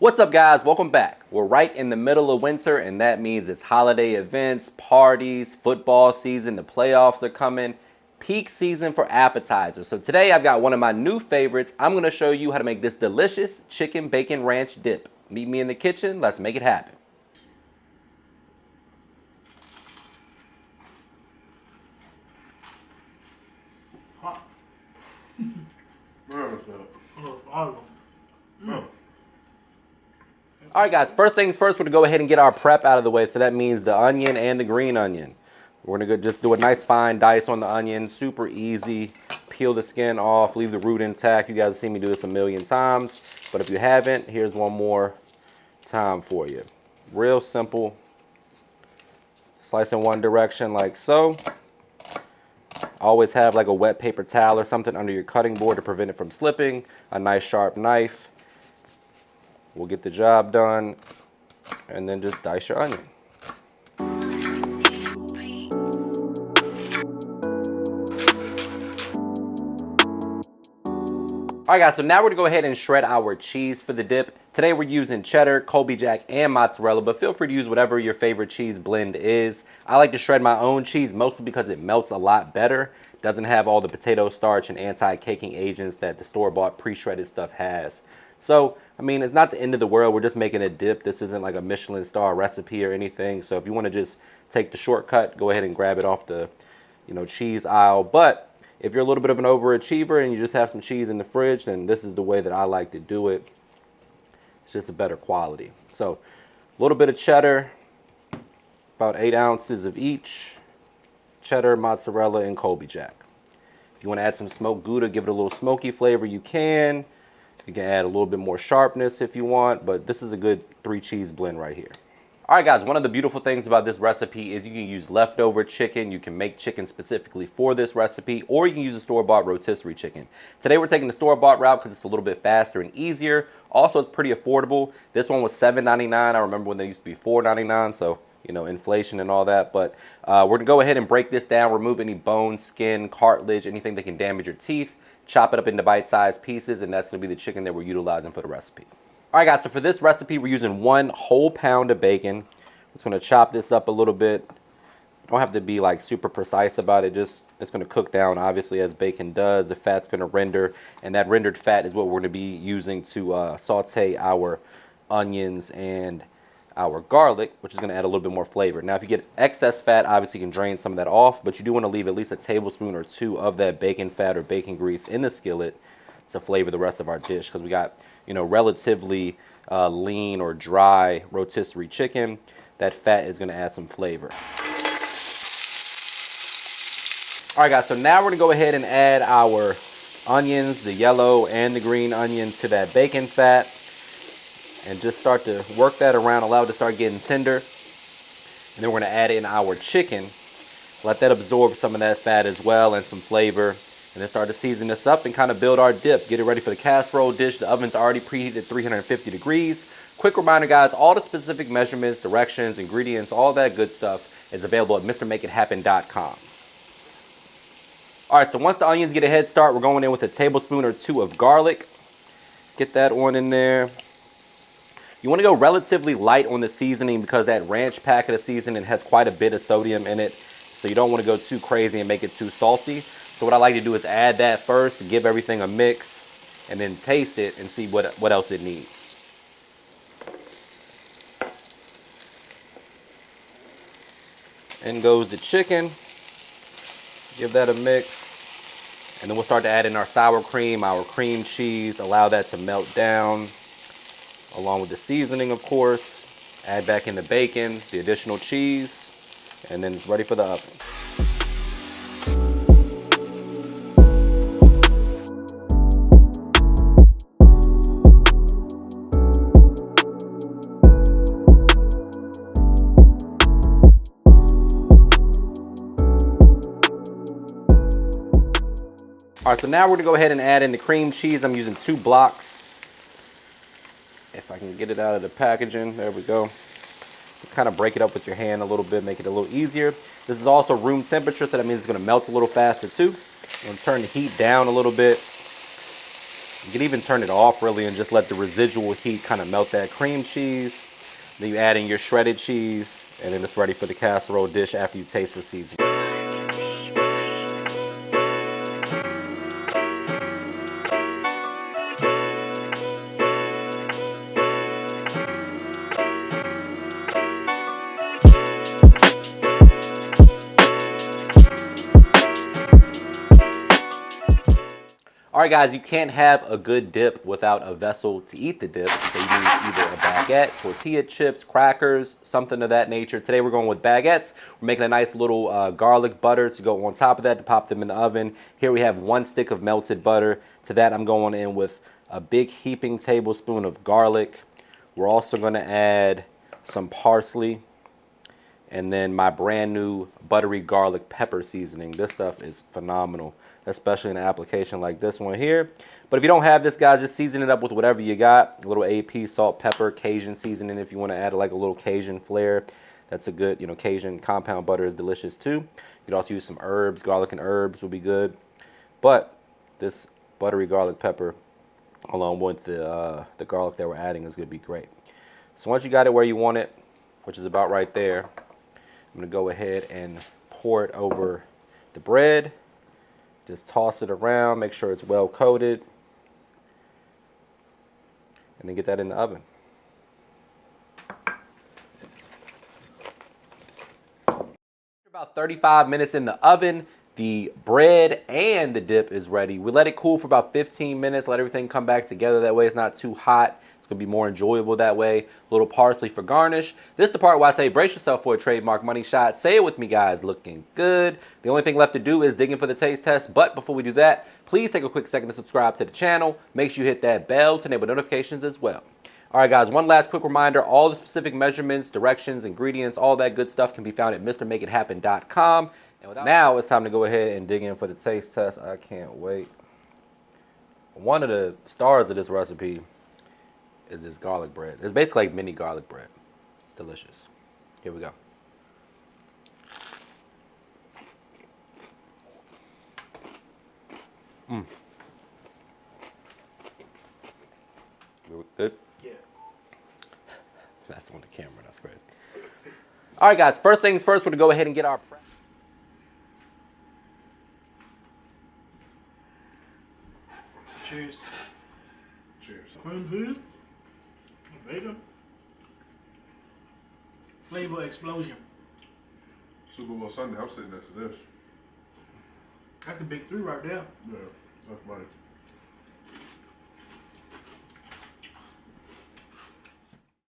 What's up, guys? Welcome back. We're right in the middle of winter, and that means it's holiday events, parties, football season, the playoffs are coming, peak season for appetizers. So today I've got one of my new favorites. I'm going to show you how to make this delicious chicken bacon ranch dip. Meet me in the kitchen. Let's make it happen. Hot. Where is that? All right, guys, first things first, we're going to go ahead and get our prep out of the way. So that means the onion and the green onion. We're going to just do a nice fine dice on the onion. Super easy. Peel the skin off, leave the root intact. You guys have seen me do this a million times. But if you haven't, here's one more time for you. Real simple. Slice in one direction like so. Always have like a wet paper towel or something under your cutting board to prevent it from slipping. A nice sharp knife. We'll get the job done. And then just dice your onion. All right, guys, so now we're gonna go ahead and shred our cheese for the dip. Today we're using cheddar, Colby Jack, and mozzarella, but feel free to use whatever your favorite cheese blend is. I like to shred my own cheese mostly because it melts a lot better. Doesn't have all the potato starch and anti-caking agents that the store-bought pre-shredded stuff has. So, I mean, it's not the end of the world. We're just making a dip. This isn't like a Michelin star recipe or anything. So if you want to just take the shortcut, go ahead and grab it off the, cheese aisle. But if you're a little bit of an overachiever and you just have some cheese in the fridge, then this is the way that I like to do it. It's just a better quality. So a little bit of cheddar, about 8 ounces of each. Cheddar, mozzarella, and Colby Jack. If you want to add some smoked Gouda, give it a little smoky flavor, you can. You can add a little bit more sharpness if you want, but this is a good 3-cheese blend right here. All right, guys, one of the beautiful things about this recipe is you can use leftover chicken. You can make chicken specifically for this recipe, or you can use a store-bought rotisserie chicken. Today, we're taking the store-bought route because it's a little bit faster and easier. Also, it's pretty affordable. This one was $7.99. I remember when they used to be $4.99, so, inflation and all that. But we're going to go ahead and break this down, remove any bone, skin, cartilage, anything that can damage your teeth, chop it up into bite-sized pieces, and that's going to be the chicken that we're utilizing for the recipe. All right, guys, so for this recipe, we're using 1 whole pound of bacon. I'm just going to chop this up a little bit. Don't have to be like super precise about it. Just it's going to cook down, obviously, as bacon does. The fat's going to render, and that rendered fat is what we're going to be using to saute our onions and our garlic, which is going to add a little bit more flavor. Now, if you get excess fat, obviously you can drain some of that off, but you do want to leave at least a tablespoon or 2 of that bacon fat or bacon grease in the skillet to flavor the rest of our dish, because we got relatively lean or dry rotisserie chicken. That fat is going to add some flavor. All right, guys, so now we're going to go ahead and add our onions, the yellow and the green onion, to that bacon fat, and just start to work that around, allow it to start getting tender. And then we're going to add in our chicken, let that absorb some of that fat as well and some flavor. And then start to season this up and kind of build our dip. Get it ready for the casserole dish. The oven's already preheated at 350 degrees. Quick reminder, guys, all the specific measurements, directions, ingredients, all that good stuff is available at MrMakeItHappen.com. All right, so once the onions get a head start, we're going in with a tablespoon or 2 of garlic. Get that on in there. You want to go relatively light on the seasoning because that ranch packet of seasoning has quite a bit of sodium in it. So you don't want to go too crazy and make it too salty. So what I like to do is add that first, give everything a mix, and then taste it and see what else it needs. In goes the chicken. Give that a mix. And then we'll start to add in our sour cream, our cream cheese, allow that to melt down, along with the seasoning, of course. Add back in the bacon, the additional cheese, and then it's ready for the oven. All right, so now we're gonna go ahead and add in the cream cheese. I'm using 2 blocks. If I can get it out of the packaging, there we go. Just kind of break it up with your hand a little bit, make it a little easier. This is also room temperature, so that means it's gonna melt a little faster too. I'm gonna turn the heat down a little bit. You can even turn it off really and just let the residual heat kind of melt that cream cheese. Then you add in your shredded cheese, and then it's ready for the casserole dish after you taste the seasoning. All right, guys, you can't have a good dip without a vessel to eat the dip. So you need either a baguette, tortilla chips, crackers, something of that nature. Today we're going with baguettes. We're making a nice little garlic butter to go on top of that to pop them in the oven. Here we have 1 stick of melted butter. To that, I'm going in with a big heaping tablespoon of garlic. We're also going to add some parsley, and then my brand new buttery garlic pepper seasoning. This stuff is phenomenal, especially in an application like this one here. But if you don't have this, guys, just season it up with whatever you got. A little AP, salt, pepper, Cajun seasoning if you want to add like a little Cajun flair. That's a good, Cajun compound butter is delicious too. You could also use some herbs, garlic and herbs would be good. But this buttery garlic pepper, along with the garlic that we're adding, is going to be great. So once you got it where you want it, which is about right there, I'm going to go ahead and pour it over the bread. Just toss it around, make sure it's well coated, and then get that in the oven. About 35 minutes in the oven. The bread and the dip is ready. We let it cool for about 15 minutes, let everything come back together. That way it's not too hot. It's gonna be more enjoyable that way. A little parsley for garnish. This is the part where I say brace yourself for a trademark money shot. Say it with me, guys. Looking good. The only thing left to do is dig in for the taste test. But before we do that, please take a quick second to subscribe to the channel. Make sure you hit that bell to enable notifications as well. All right, guys, one last quick reminder. All the specific measurements, directions, ingredients, all that good stuff can be found at MrMakeItHappen.com. Now it's time to go ahead and dig in for the taste test. I can't wait. One of the stars of this recipe is this garlic bread. It's basically like mini garlic bread. It's delicious. Here we go. Good? Yeah. That's on the camera. That's crazy. All right, guys. First things first, we're going to go ahead and get our prep. Cheers. Cheers. Cream cheese. Bacon. Flavor explosion. Super Bowl Sunday, I'm sitting next to this. That's the big 3 right there. Yeah, that's right.